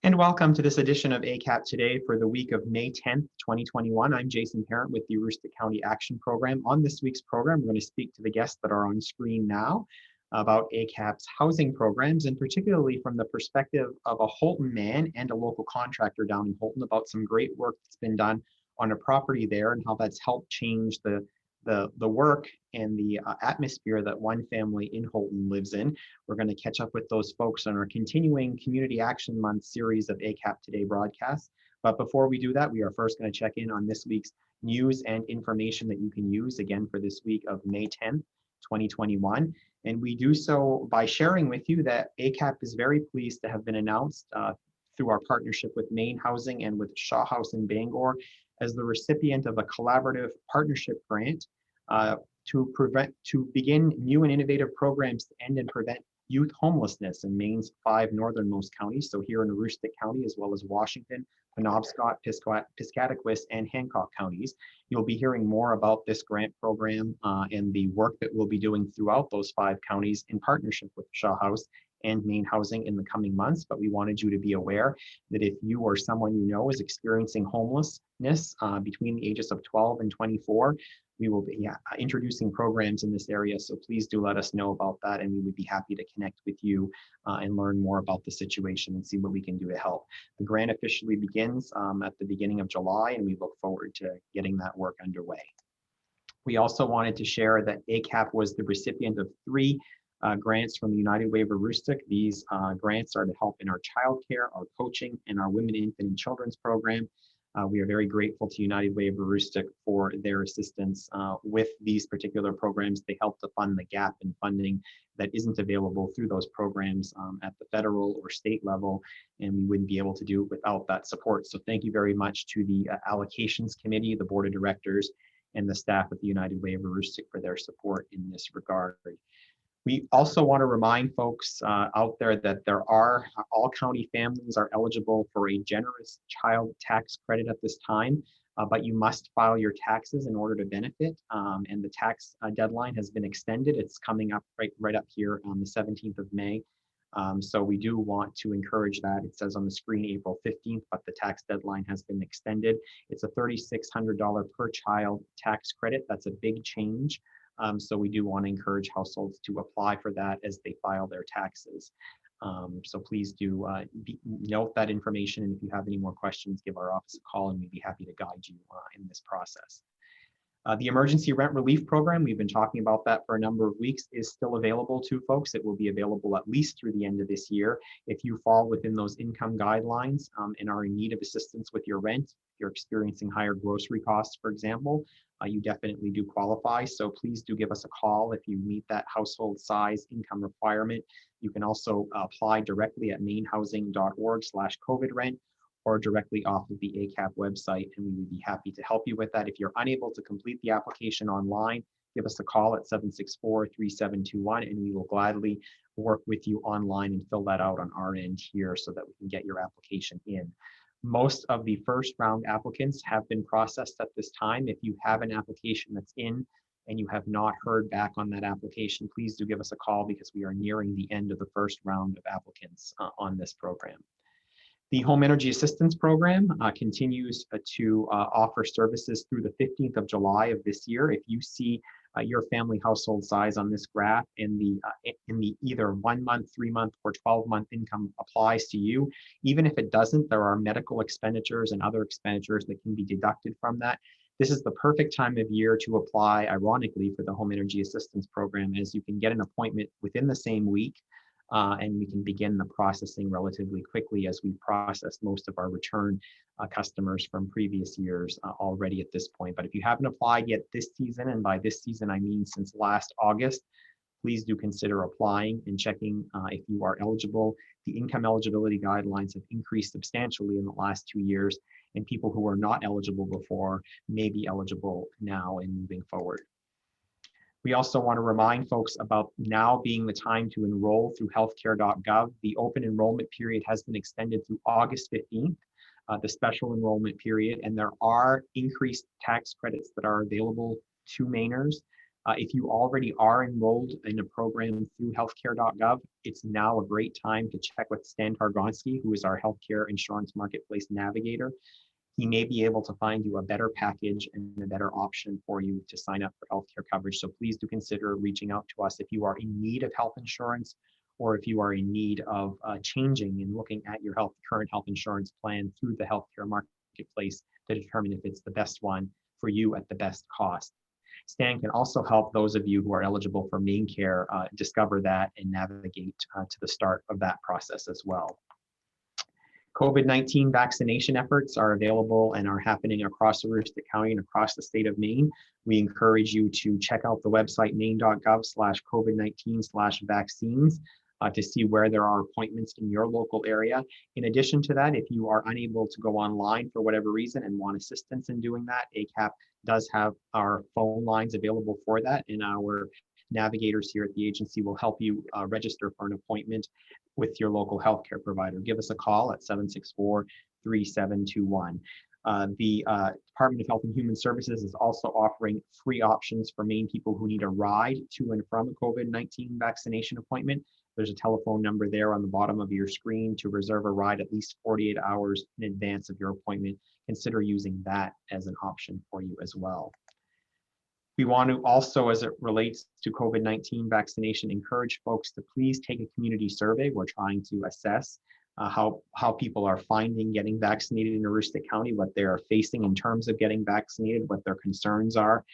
And welcome to this edition of ACAP Today for the week of May 10th, 2021. I'm Jason Parent with the Aroostook County Action Program. On this week's program, we're going to speak to the guests that are on screen now about ACAP's housing programs, and particularly from the perspective of a Houlton man and a local contractor down in Houlton about some great work that's been done on a property there and how that's helped change the work and the atmosphere that one family in Houlton lives in. We're going to catch up with those folks on our continuing Community Action Month series of ACAP Today broadcasts. But before we do that, we are first going to check in on this week's news and information that you can use again for this week of May 10th, 2021. And we do so by sharing with you that ACAP is very pleased to have been announced through our partnership with Maine Housing and with Shaw House in Bangor as the recipient of a collaborative partnership grant to begin new and innovative programs to end and prevent youth homelessness in Maine's 5 northernmost counties. So here in Aroostook County, as well as Washington, Penobscot, Piscataquis, and Hancock counties. You'll be hearing more about this grant program and the work that we'll be doing throughout those 5 counties in partnership with Shaw House and Maine Housing in the coming months. But we wanted you to be aware that if you or someone you know is experiencing homelessness between the ages of 12 and 24, we will be introducing programs in this area. So please do let us know about that, and we would be happy to connect with you and learn more about the situation and see what we can do to help. The grant officially begins at the beginning of July, and we look forward to getting that work underway. We also wanted to share that ACAP was the recipient of 3 grants from the United Way of Aroostook. These grants are to help in our childcare, our coaching, and our women, infant, and children's program. We are very grateful to United Way of Aroostook for their assistance with these particular programs. They help to fund the gap in funding that isn't available through those programs at the federal or state level, and we wouldn't be able to do it without that support. So thank you very much to the Allocations Committee, the Board of Directors, and the staff at the United Way of Aroostook for their support in this regard. We also want to remind folks out there that all county families are eligible for a generous child tax credit at this time, but you must file your taxes in order to benefit. And the tax deadline has been extended. It's coming up right up here on the 17th of May. So we do want to encourage that. It says on the screen April 15th, but the tax deadline has been extended. It's a $3,600 per child tax credit. That's a big change. So we do want to encourage households to apply for that as they file their taxes. So please do note that information. And if you have any more questions, give our office a call and we'd be happy to guide you in this process. The Emergency Rent Relief Program, we've been talking about that for a number of weeks, is still available to folks. It will be available at least through the end of this year. If you fall within those income guidelines and are in need of assistance with your rent, if you're experiencing higher grocery costs, for example, you definitely do qualify. So please do give us a call if you meet that household size income requirement. You can also apply directly at mainhousing.org/COVID-rent or directly off of the ACAP website, and we would be happy to help you with that. If you're unable to complete the application online, give us a call at 764-3721, and we will gladly work with you online and fill that out on our end here so that we can get your application in. Most of the first round applicants have been processed at this time. If you have an application that's in and you have not heard back on that application, please do give us a call because we are nearing the end of the first round of applicants on this program. The Home Energy Assistance Program continues to offer services through the 15th of July of this year. If you see your family household size on this graph in the either 1 month, 3 month, or 12-month income applies to you, even if it doesn't, there are medical expenditures and other expenditures that can be deducted from that. This is the perfect time of year to apply, ironically, for the Home Energy Assistance Program, as you can get an appointment within the same week. And we can begin the processing relatively quickly as we process most of our return customers from previous years already at this point. But if you haven't applied yet this season, and by this season I mean since last August, please do consider applying and checking if you are eligible. The income eligibility guidelines have increased substantially in the last 2 years, and people who were not eligible before may be eligible now and moving forward. We also want to remind folks about now being the time to enroll through healthcare.gov. The open enrollment period has been extended through August 15th, the special enrollment period, and there are increased tax credits that are available to Mainers. If you already are enrolled in a program through healthcare.gov, it's now a great time to check with Stan Targonski, who is our healthcare insurance marketplace navigator. He may be able to find you a better package and a better option for you to sign up for healthcare coverage. So please do consider reaching out to us if you are in need of health insurance, or if you are in need of changing and looking at your current health insurance plan through the healthcare marketplace to determine if it's the best one for you at the best cost. Stan can also help those of you who are eligible for MaineCare discover that and navigate to the start of that process as well. COVID-19 vaccination efforts are available and are happening across Aroostook County and across the state of Maine. We encourage you to check out the website maine.gov/COVID-19/vaccines to see where there are appointments in your local area. In addition to that, if you are unable to go online for whatever reason and want assistance in doing that, ACAP does have our phone lines available for that, and our navigators here at the agency will help you register for an appointment with your local healthcare provider. Give us a call at 764-3721. The Department of Health and Human Services is also offering free options for Maine people who need a ride to and from a COVID-19 vaccination appointment. There's a telephone number there on the bottom of your screen to reserve a ride at least 48 hours in advance of your appointment. Consider using that as an option for you as well. We want to also, as it relates to COVID-19 vaccination, encourage folks to please take a community survey. We're trying to assess how people are finding getting vaccinated in Aroostook County, what they are facing in terms of getting vaccinated, what their concerns are.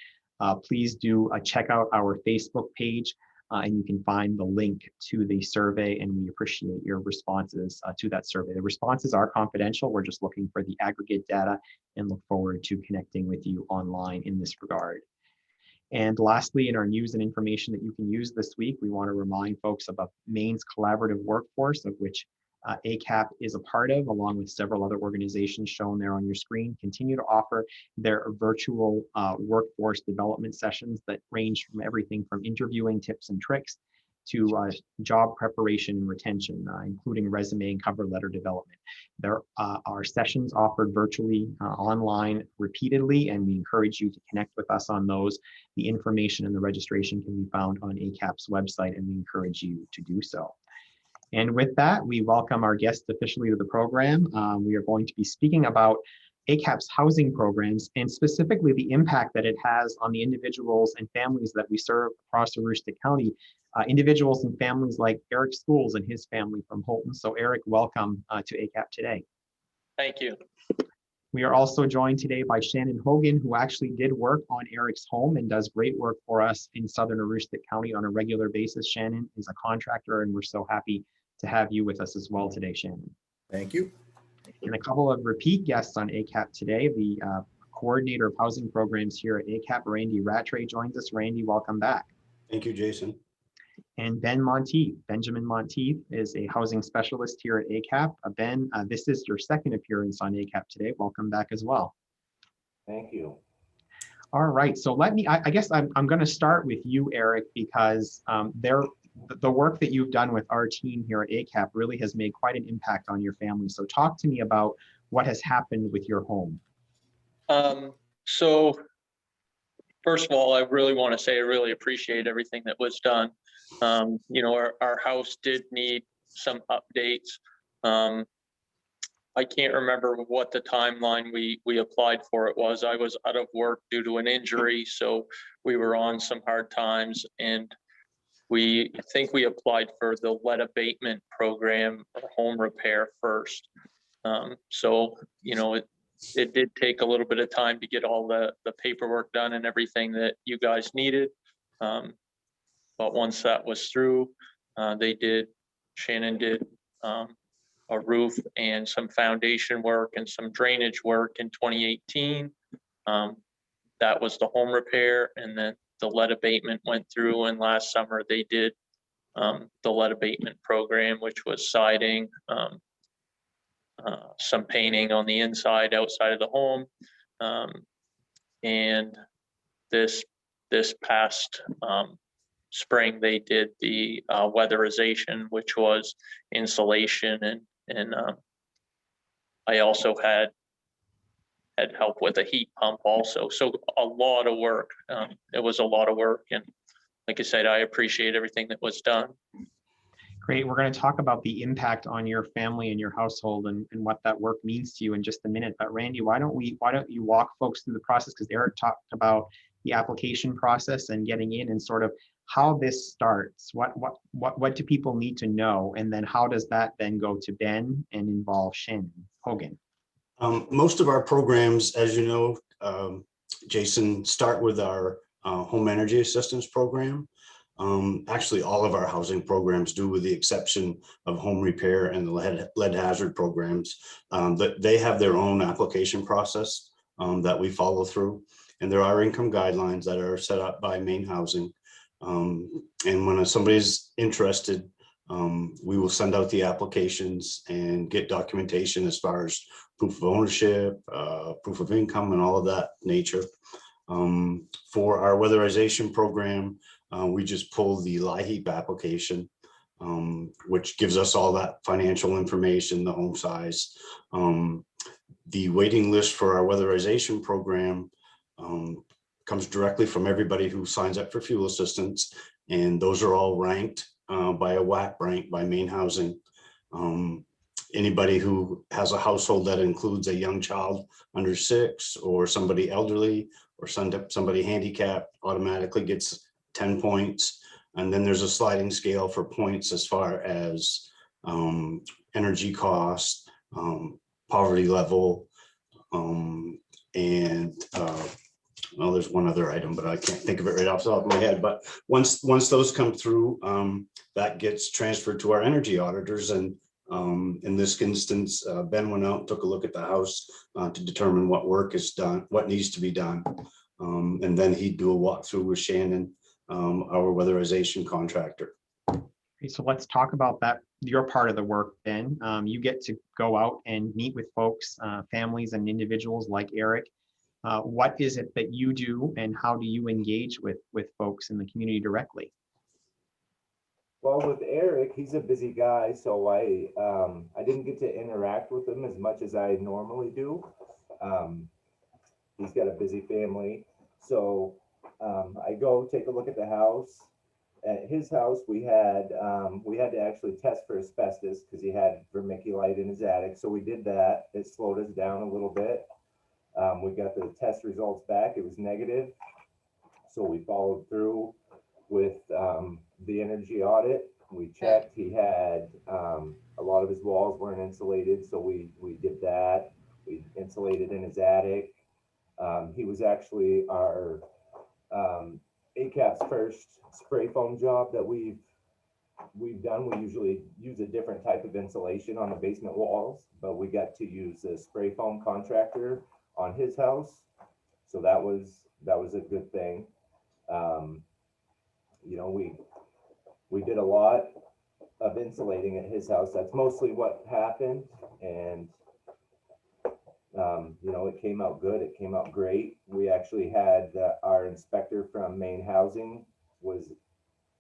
Please do check out our Facebook page, and you can find the link to the survey, and we appreciate your responses to that survey. The responses are confidential. We're just looking for the aggregate data and look forward to connecting with you online in this regard. And lastly, in our news and information that you can use this week, we want to remind folks about Maine's collaborative workforce, of which ACAP is a part of, along with several other organizations shown there on your screen. Continue to offer their virtual workforce development sessions that range from everything from interviewing tips and tricks to job preparation and retention, including resume and cover letter development. There are sessions offered virtually online repeatedly, and we encourage you to connect with us on those. The information and the registration can be found on ACAP's website, and we encourage you to do so. And with that, we welcome our guest officially to the program. We are going to be speaking about ACAP's housing programs, and specifically the impact that it has on the individuals and families that we serve across Aroostook County. Individuals and families like Eric Schools and his family from Holton. So Eric, welcome to ACAP Today. Thank you. We are also joined today by Shannon Hogan, who actually did work on Eric's home and does great work for us in Southern Aroostook County on a regular basis. Shannon is a contractor, and we're so happy to have you with us as well today, Shannon. Thank you. And a couple of repeat guests on ACAP Today. The coordinator of housing programs here at ACAP, Randy Rattray, joins us. Randy, welcome back. Thank you, Jason. And Ben Monteith, Benjamin Monteith, is a housing specialist here at ACAP. Ben, this is your second appearance on ACAP Today. Welcome back as well. Thank you. All right, so I guess I'm going to start with you, Eric, because the work that you've done with our team here at ACAP really has made quite an impact on your family. So talk to me about what has happened with your home. So first of all, I really want to say I really appreciate everything that was done. Our house did need some updates. I can't remember what the timeline we applied for it was. I was out of work due to an injury, so we were on some hard times, and I think we applied for the lead abatement program or home repair first. It did take a little bit of time to get all the paperwork done and everything that you guys needed. But once that was through, Shannon did a roof and some foundation work and some drainage work in 2018. That was the home repair, and then the lead abatement went through, and last summer they did the lead abatement program, which was siding, some painting on the inside, outside of the home. And this past spring, they did the weatherization, which was insulation, and I also had had help with a heat pump also. So a lot of work. It was a lot of work. And like I said, I appreciate everything that was done. Great. We're going to talk about the impact on your family and your household and what that work means to you in just a minute. But Randy, why don't you walk folks through the process? Because Eric talked about the application process and getting in and sort of how this starts. What do people need to know? And then how does that then go to Ben and involve Shannon Hogan? Most of our programs, as you know, Jason, start with our home energy assistance program. Actually, all of our housing programs do, with the exception of home repair and the lead hazard programs. That they have their own application process that we follow through. And there are income guidelines that are set up by Maine Housing. And when somebody's interested, we will send out the applications and get documentation as far as proof of ownership, proof of income, and all of that nature. For our weatherization program, we just pull the LIHEAP application, which gives us all that financial information, the home size. The waiting list for our weatherization program comes directly from everybody who signs up for fuel assistance, and those are all ranked by a WAC rank by Maine Housing. Anybody who has a household that includes a young child under 6 or somebody elderly or somebody handicapped automatically gets 10 points. And then there's a sliding scale for points as far as energy cost, poverty level, and well, there's one other item, but I can't think of it right off the top of my head. But once those come through, that gets transferred to our energy auditors. And in this instance, Ben went out and took a look at the house to determine what work is done, what needs to be done. And then he'd do a walkthrough with Shannon, our weatherization contractor. Okay, so let's talk about that, your part of the work, Ben. You get to go out and meet with folks, families and individuals like Eric. What is it that you do, and how do you engage with folks in the community directly? Well, with Eric, he's a busy guy, so I didn't get to interact with him as much as I normally do. He's got a busy family, so I go take a look at the house. At his house, we had to actually test for asbestos because he had vermiculite in his attic. So we did that. It slowed us down a little bit. We got the test results back. It was negative. So we followed through with the energy audit. We checked. He had a lot of his walls weren't insulated, so we did that. We insulated in his attic. He was actually our ACAP's first spray foam job that we've done. We usually use a different type of insulation on the basement walls, but we got to use a spray foam Contractor on his house, so that was a good thing. You know, we did a lot of insulating at his house. That's mostly what happened, and you know, it came out good. It came out great. We actually had our inspector from Maine Housing was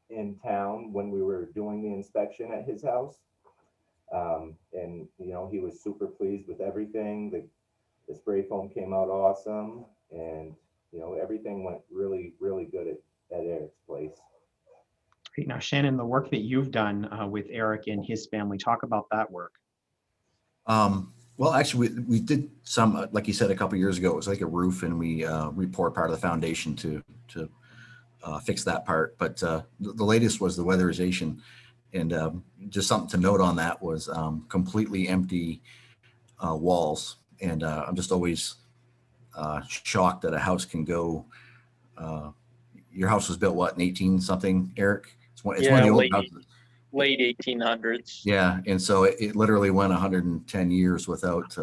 in town when we were doing the inspection at his house, and you know, he was super pleased with everything. The spray foam came out awesome, and you know, everything went really, really good at Eric's place. Great. Now, Shannon, the work that you've done with Eric and his family, talk about that work. Well, actually, we did some, like you said, a couple of years ago. It was like a roof, and we repoured part of the foundation to fix that part. But the latest was the weatherization, and just something to note on that was completely empty walls. And I'm just always shocked that a house can go. Your house was built what, in 18 something, Eric? It's one of the old houses. Late 1800s. Yeah, and so it literally went 110 years without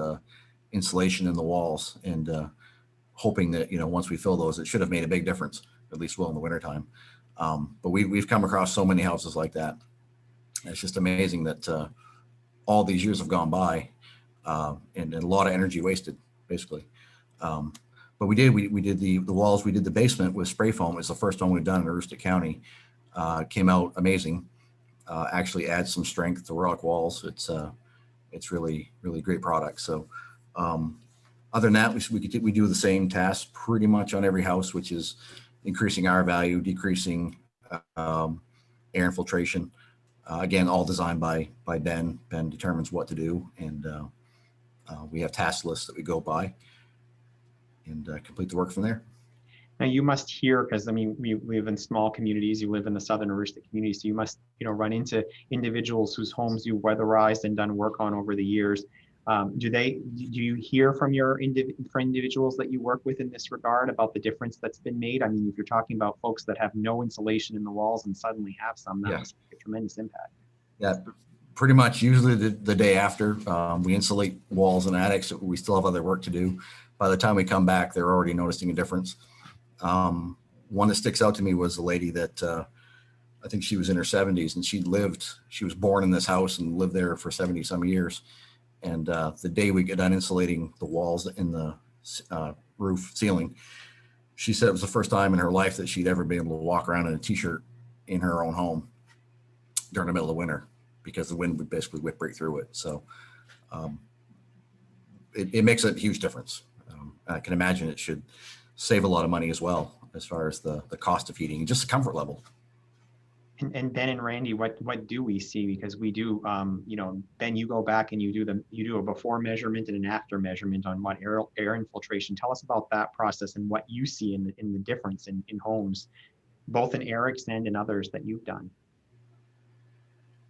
insulation in the walls, and hoping that, you know, once we fill those, it should have made a big difference, at least will in the wintertime. But we've come across so many houses like that. It's just amazing that all these years have gone by, and a lot of energy wasted, basically. But we did the walls, we did the basement with spray foam. It's the first one we've done in Aroostook County. Came out amazing. Actually adds some strength to rock walls. It's really, really great product. So Other than that, we do the same tasks pretty much on every house, which is increasing R value, decreasing air infiltration. Again, all designed by Ben. Ben determines what to do, and we have task lists that we go by and complete the work from there. Now you must hear, because I mean, we live in small communities, you live in the southern Aroostook community, so you must, run into individuals whose homes you weatherized and done work on over the years. Do you hear from individuals that you work with in this regard about the difference that's been made? I mean, if you're talking about folks that have no insulation in the walls and suddenly have some, that must make a tremendous impact. Yeah, pretty much usually the day after we insulate walls and attics, we still have other work to do. By the time we come back, they're already noticing a difference. One that sticks out to me was a lady that I think she was in her 70s, and she was born in this house and lived there for 70 some years. And the day we get done insulating the walls in the roof ceiling, she said it was the first time in her life that she'd ever been able to walk around in a t-shirt in her own home during the middle of winter, because the wind would basically whip right through it. So it makes a huge difference. I can imagine it should save a lot of money as well, as far as the cost of heating and just the comfort level. And Ben and Randy, what do we see? Because we do, Ben, you go back and you do a before measurement and an after measurement on what air infiltration. Tell us about that process and what you see in the difference in homes, both in Eric's and in others that you've done.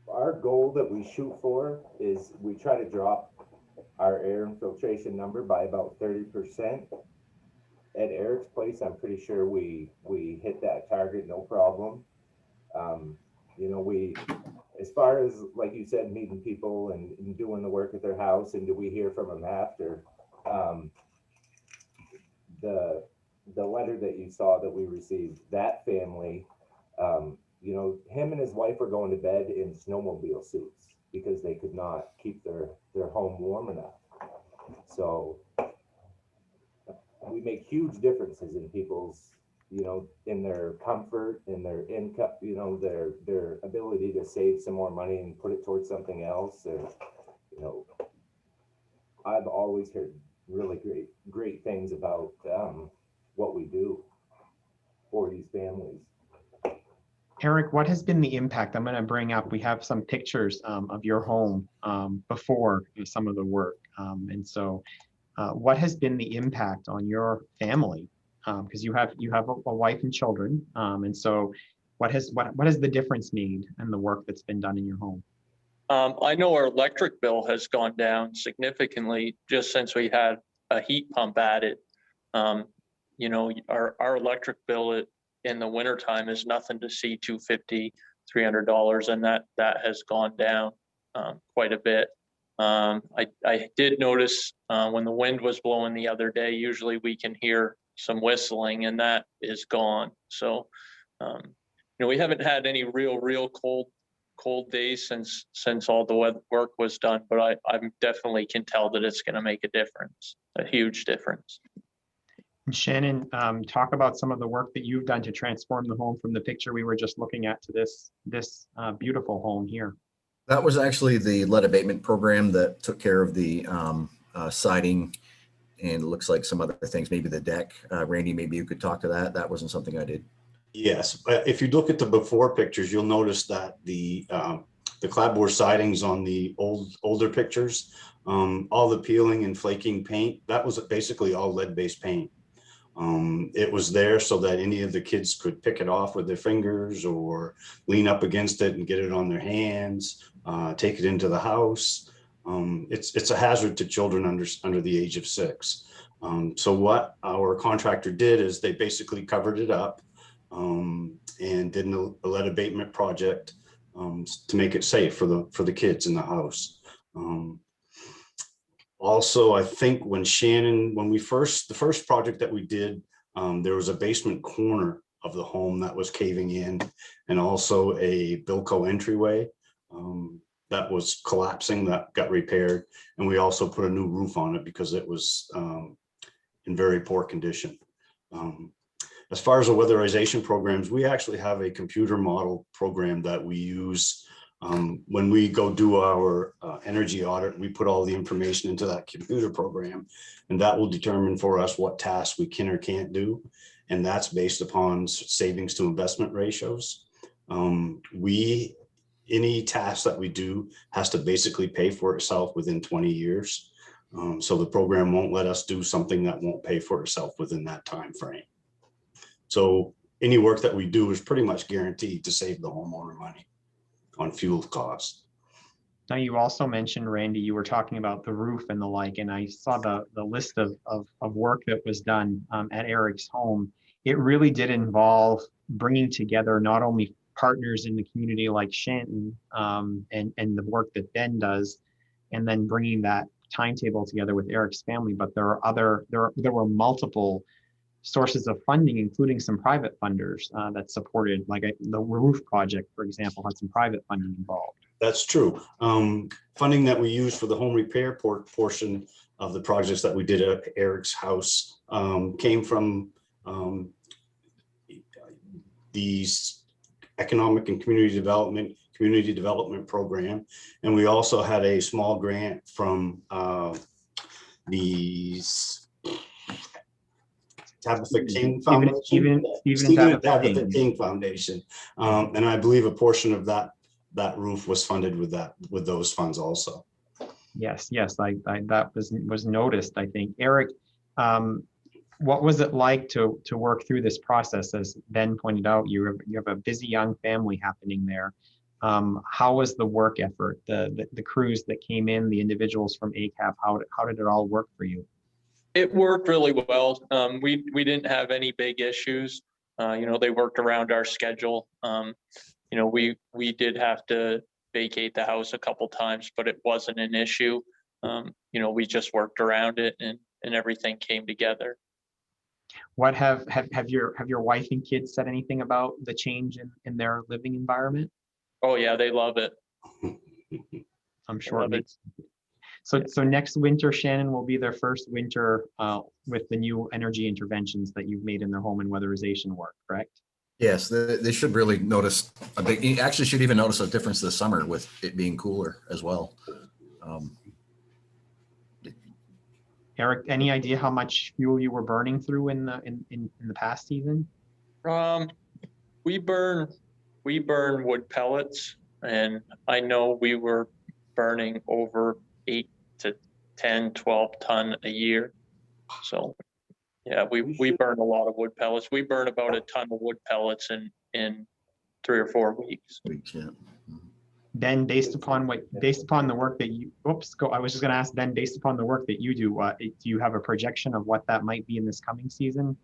Our goal that we shoot for is we try to drop our air infiltration number by about 30%. At Eric's place, I'm pretty sure we hit that target no problem. We, as far as, like you said, meeting people and doing the work at their house, and do we hear from them after? The letter that you saw that we received, that family, him and his wife were going to bed in snowmobile suits because they could not keep their home warm enough. So we make huge differences in people's, in their comfort, in their income, their ability to save some more money and put it towards something else. And, I've always heard really great things about what we do for these families. Eric, what has been the impact? I'm going to bring up, we have some pictures of your home before some of the work. And so what has been the impact on your family? Because you have a wife and children. And so what has the difference made in the work that's been done in your home? I know our electric bill has gone down significantly just since we had a heat pump added. Our electric bill in the wintertime is nothing to see, $250, $300, and that has gone down quite a bit. I did notice when the wind was blowing the other day, usually we can hear some whistling, and that is gone. So, we haven't had any real cold days since all the work was done, but I definitely can tell that it's going to make a difference, a huge difference. And Shannon, talk about some of the work that you've done to transform the home from the picture we were just looking at to this beautiful home here. That was actually the lead abatement program that took care of the siding, and it looks like some other things, maybe the deck. Randy, maybe you could talk to that. That wasn't something I did. Yes, if you look at the before pictures, you'll notice that the clapboard sidings on the older pictures, all the peeling and flaking paint, that was basically all lead-based paint. It was there so that any of the kids could pick it off with their fingers or lean up against it and get it on their hands, take it into the house. It's a hazard to children under the age of 6. So what our contractor did is they basically covered it up and did a lead abatement project to make it safe for the kids in the house. Also, I think when the first project that we did, there was a basement corner of the home that was caving in, and also a Bilco entryway that was collapsing, that got repaired. And we also put a new roof on it because it was in very poor condition. As far as the weatherization programs, we actually have a computer model program that we use When we go do our energy audit, we put all the information into that computer program, and that will determine for us what tasks we can or can't do. And that's based upon savings to investment ratios. Any task that we do has to basically pay for itself within 20 years. So the program won't let us do something that won't pay for itself within that time frame. So any work that we do is pretty much guaranteed to save the homeowner money on fuel costs. Now, you also mentioned, Randy, you were talking about the roof and the like, and I saw the list of work that was done at Eric's home. It really did involve bringing together not only partners in the community like Shannon and the work that Ben does, and then bringing that timetable together with Eric's family, but there were multiple sources of funding, including some private funders that supported, like the roof project, for example, had some private funding involved. That's true. Funding that we used for the home repair portion of the projects that we did at Eric's house came from these economic and community development program. And we also had a small grant from these Tabitha King Foundation. Stephen Tabitha King Foundation. And I believe a portion of that roof was funded with those funds also. Yes, that was noticed, I think. Eric, what was it like to work through this process? As Ben pointed out, you have a busy young family happening there. How was the work effort, the crews that came in, the individuals from ACAP, how did it all work for you? It worked really well. We didn't have any big issues. They worked around our schedule. We did have to vacate the house a couple times, but it wasn't an issue. We just worked around it and everything came together. What have your wife and kids said anything about the change in their living environment? Oh yeah, they love it. I'm sure it makes. So next winter, Shannon, will be their first winter with the new energy interventions that you've made in their home and weatherization work, correct? Yes, they should really notice a big, actually should even notice a difference this summer with it being cooler as well. Eric, any idea how much fuel you were burning through in the past season? We burn wood pellets, and I know we were burning over 8 to 10, 12 ton a year. So yeah, we burn a lot of wood pellets. We burn about a ton of wood pellets in 3 or 4 weeks. Yeah. Ben, based upon the work that you, I was just going to ask Ben, based upon the work that you do you have a projection of what that might be in this coming season?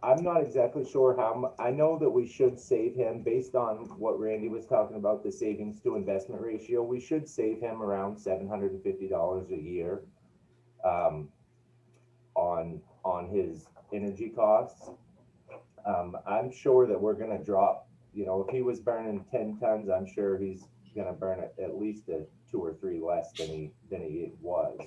I'm not exactly sure I know that we should save him based on what Randy was talking about, the savings to investment ratio. We should save him around $750 a year on his energy costs. I'm sure that we're going to drop, if he was burning 10 tons, I'm sure he's going to burn at least 2 or 3 less than he was.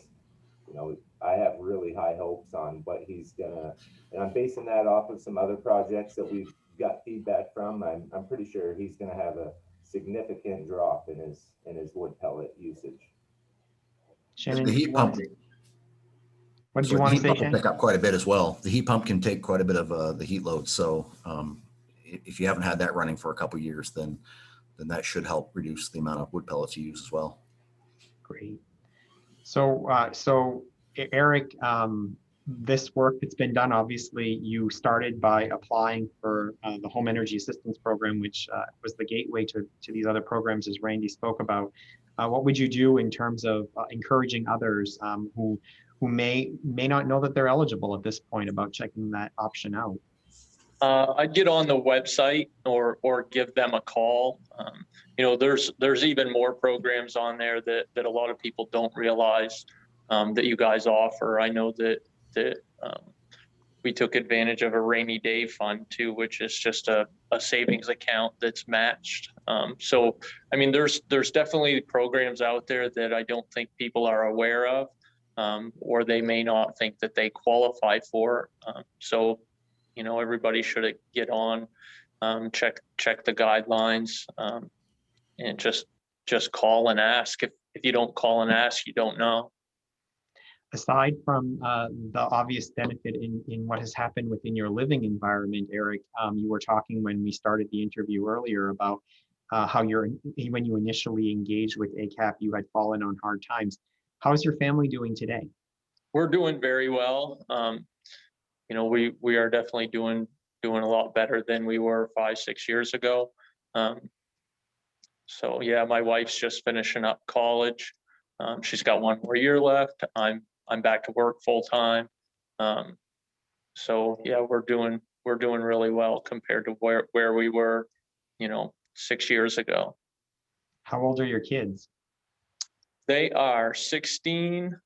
I have really high hopes on what he's gonna, and I'm basing that off of some other projects that we've got feedback from. I'm pretty sure he's gonna have a significant drop in his wood pellet usage. Shannon, The heat pump. What did you want to say, Shannon? Pick up quite a bit as well. The heat pump can take quite a bit of the heat load. So if you haven't had that running for a couple of years, then that should help reduce the amount of wood pellets you use as well. Great. So Eric, this work that's been done, obviously you started by applying for the Home Energy Assistance Program, which was the gateway to these other programs, as Randy spoke about. What would you do in terms of encouraging others who may not know that they're eligible at this point about checking that option out? I'd get on the website or give them a call. There's even more programs on there that a lot of people don't realize that you guys offer. I know that we took advantage of a rainy day fund too, which is just a savings account that's matched. So, I mean, there's definitely programs out there that I don't think people are aware of, or they may not think that they qualify for. So, everybody should get on check the guidelines, and just call and ask. If you don't call and ask, you don't know. Aside from the obvious benefit in what has happened within your living environment, Eric, you were talking when we started the interview earlier about how when you initially engaged with ACAP, you had fallen on hard times. How's your family doing today? We're doing very well. We are definitely doing a lot better than we were 5-6 years ago. So yeah, my wife's just finishing up college. She's got 1 more year left. I'm back to work full time. So yeah, we're doing really well compared to where we were, 6 years ago. How old are your kids? They are 16,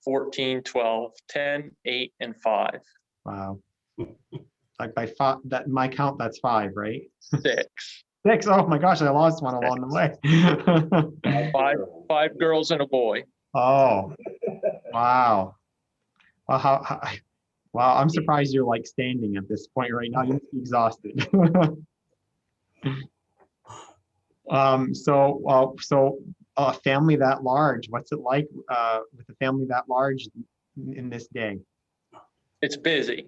14, 12, 10, 8, and 5. Wow. Like by five, that my count, that's 5, right? 6. 6. Oh my gosh, I lost one along the way. Five girls and a boy. Oh, wow. Well, wow, I'm surprised you're like standing at this point right now. You must be exhausted. So a family that large, what's it like with a family that large in this day? It's busy.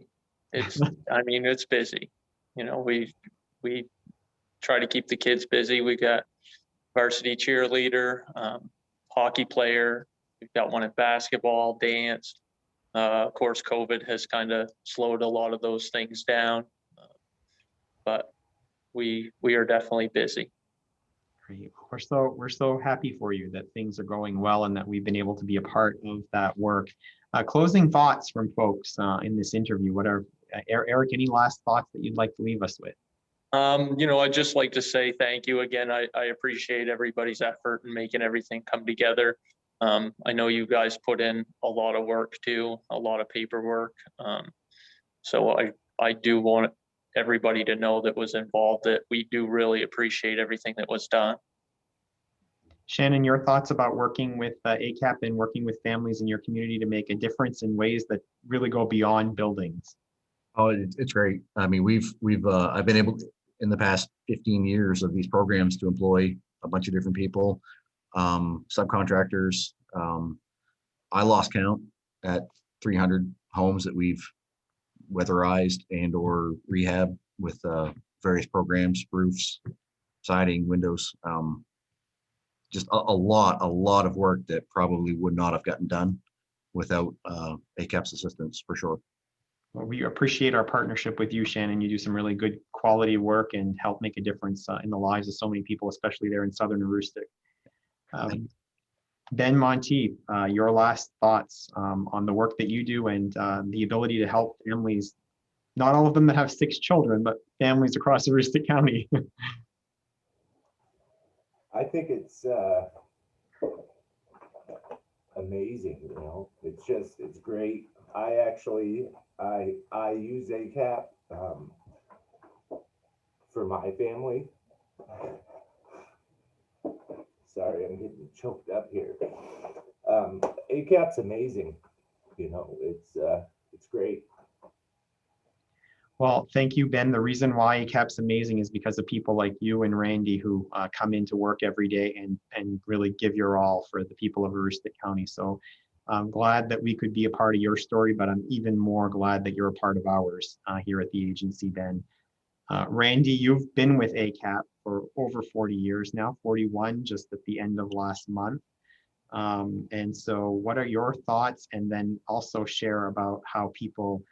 It's busy. We try to keep the kids busy. We got varsity cheerleader, hockey player. We've got one at basketball, dance. Of course, COVID has kind of slowed a lot of those things down, but we are definitely busy. Great. We're so happy for you that things are going well and that we've been able to be a part of that work. Closing thoughts from folks in this interview. What are Eric? Any last thoughts that you'd like to leave us with? I'd just like to say thank you again. I appreciate everybody's effort in making everything come together. I know you guys put in a lot of work too, a lot of paperwork. So I do want everybody to know that was involved that we do really appreciate everything that was done. Shannon, your thoughts about working with ACAP and working with families in your community to make a difference in ways that really go beyond buildings? Oh, it's great. I mean, I've been able to, in the past 15 years of these programs, to employ a bunch of different people, subcontractors. I lost count at 300 homes that we've weatherized and or rehab with various programs, roofs, siding, windows. Just a lot of work that probably would not have gotten done without ACAP's assistance, for sure. Well, we appreciate our partnership with you, Shannon. You do some really good quality work and help make a difference in the lives of so many people, especially there in Southern Aroostook. Ben Monteith, your last thoughts on the work that you do and the ability to help families, not all of them that have 6 children, but families across Aroostook County. I think it's amazing, it's great. I use ACAP for my family. Sorry, I'm getting choked up here. ACAP's amazing, it's great. Well, thank you, Ben. The reason why ACAP's amazing is because of people like you and Randy who come into work every day and really give your all for the people of Aroostook County. So I'm glad that we could be a part of your story, but I'm even more glad that you're a part of ours here at the agency, Ben. Randy, you've been with ACAP for over 40 years now, 41 just at the end of last month. And so what are your thoughts? And then also share about how people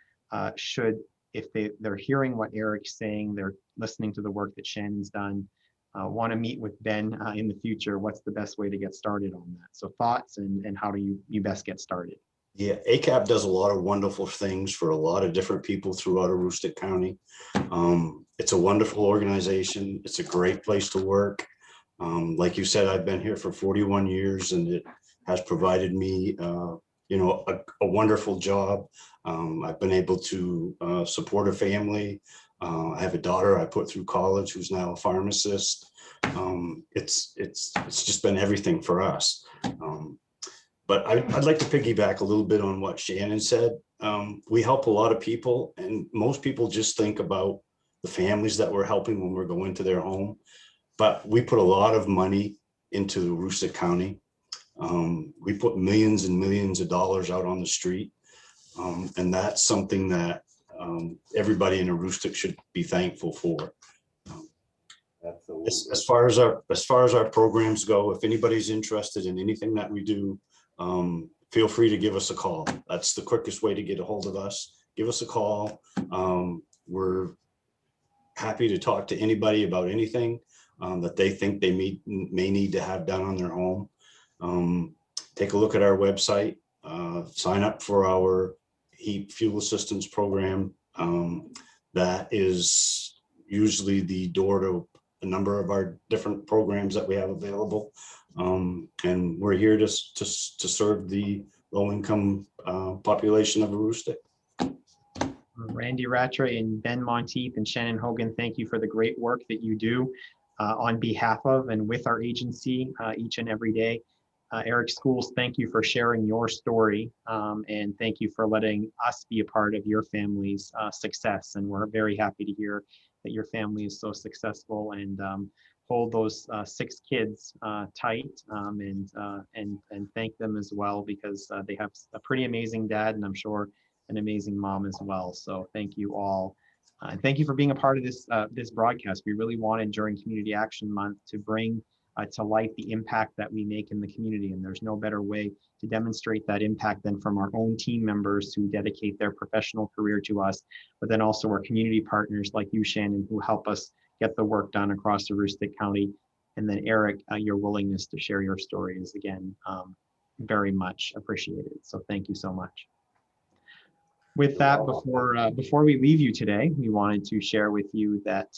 should, if they're hearing what Eric's saying, they're listening to the work that Shannon's done, want to meet with Ben in the future, what's the best way to get started on that? So thoughts and how do you best get started? Yeah, ACAP does a lot of wonderful things for a lot of different people throughout Aroostook County. It's a wonderful organization. It's a great place to work. Like you said, I've been here for 41 years and it has provided me a wonderful job. I've been able to support a family. I have a daughter I put through college who's now a pharmacist. It's just been everything for us. But I'd like to piggyback a little bit on what Shannon said. We help a lot of people and most people just think about the families that we're helping when we're going to their home. But we put a lot of money into Aroostook County. We put millions and millions of dollars out on the street. And that's something that everybody in Aroostook should be thankful for. Absolutely. As far as our programs go, if anybody's interested in anything that we do, feel free to give us a call. That's the quickest way to get a hold of us. Give us a call. We're happy to talk to anybody about anything that they think they may need to have done on their home. Take a look at our website, sign up for our heat fuel assistance program. That is usually the door to a number of our different programs that we have available. And we're here to serve the low-income population of Aroostook. Randy Rattray and Ben Monteith and Shannon Hogan, thank you for the great work that you do on behalf of and with our agency each and every day. Eric Schools, thank you for sharing your story, and thank you for letting us be a part of your family's success. And we're very happy to hear that your family is so successful, and hold those 6 kids tight, and thank them as well, because they have a pretty amazing dad, and I'm sure an amazing mom as well. So thank you all. And thank you for being a part of this this broadcast. We really wanted during Community Action Month to bring to light the impact that we make in the community. And there's no better way to demonstrate that impact than from our own team members who dedicate their professional career to us, but then also our community partners like you, Shannon, who help us get the work done across Aroostook County. And then Eric, your willingness to share your story is again, very much appreciated. So thank you so much. With that, before we leave you today, we wanted to share with you that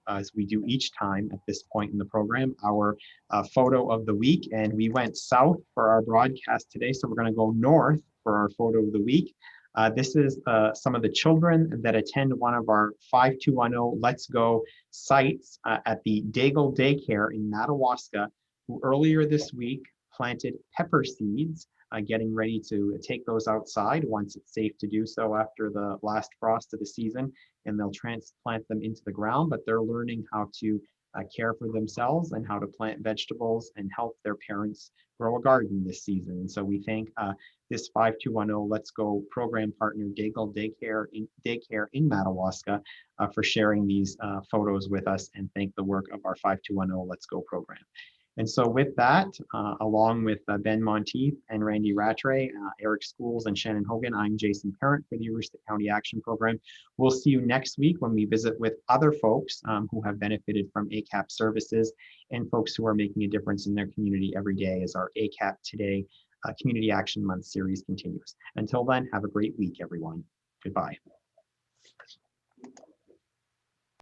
as we do each time at this point in the program, our photo of the week, and we went south for our broadcast today, so we're going to go north for our photo of the week. This is some of the children that attend one of our 5210 Let's Go sites at the Daigle Daycare in Madawaska, who earlier this week planted pepper seeds, getting ready to take those outside once it's safe to do so after the last frost of the season, and they'll transplant them into the ground, but they're learning how to care for themselves and how to plant vegetables and help their parents grow a garden this season. And so we thank this 5210 Let's Go program partner, Daigle Daycare in Madawaska, for sharing these photos with us, and thank the work of our 5210 Let's Go program. And so with that, along with Ben Monteith and Randy Rattray, Eric Schools and Shannon Hogan, I'm Jason Parent for the Aroostook County Action Program. We'll see you next week when we visit with other folks who have benefited from ACAP services and folks who are making a difference in their community every day as our ACAP Today Community Action Month series continues. Until then, have a great week, everyone. Goodbye.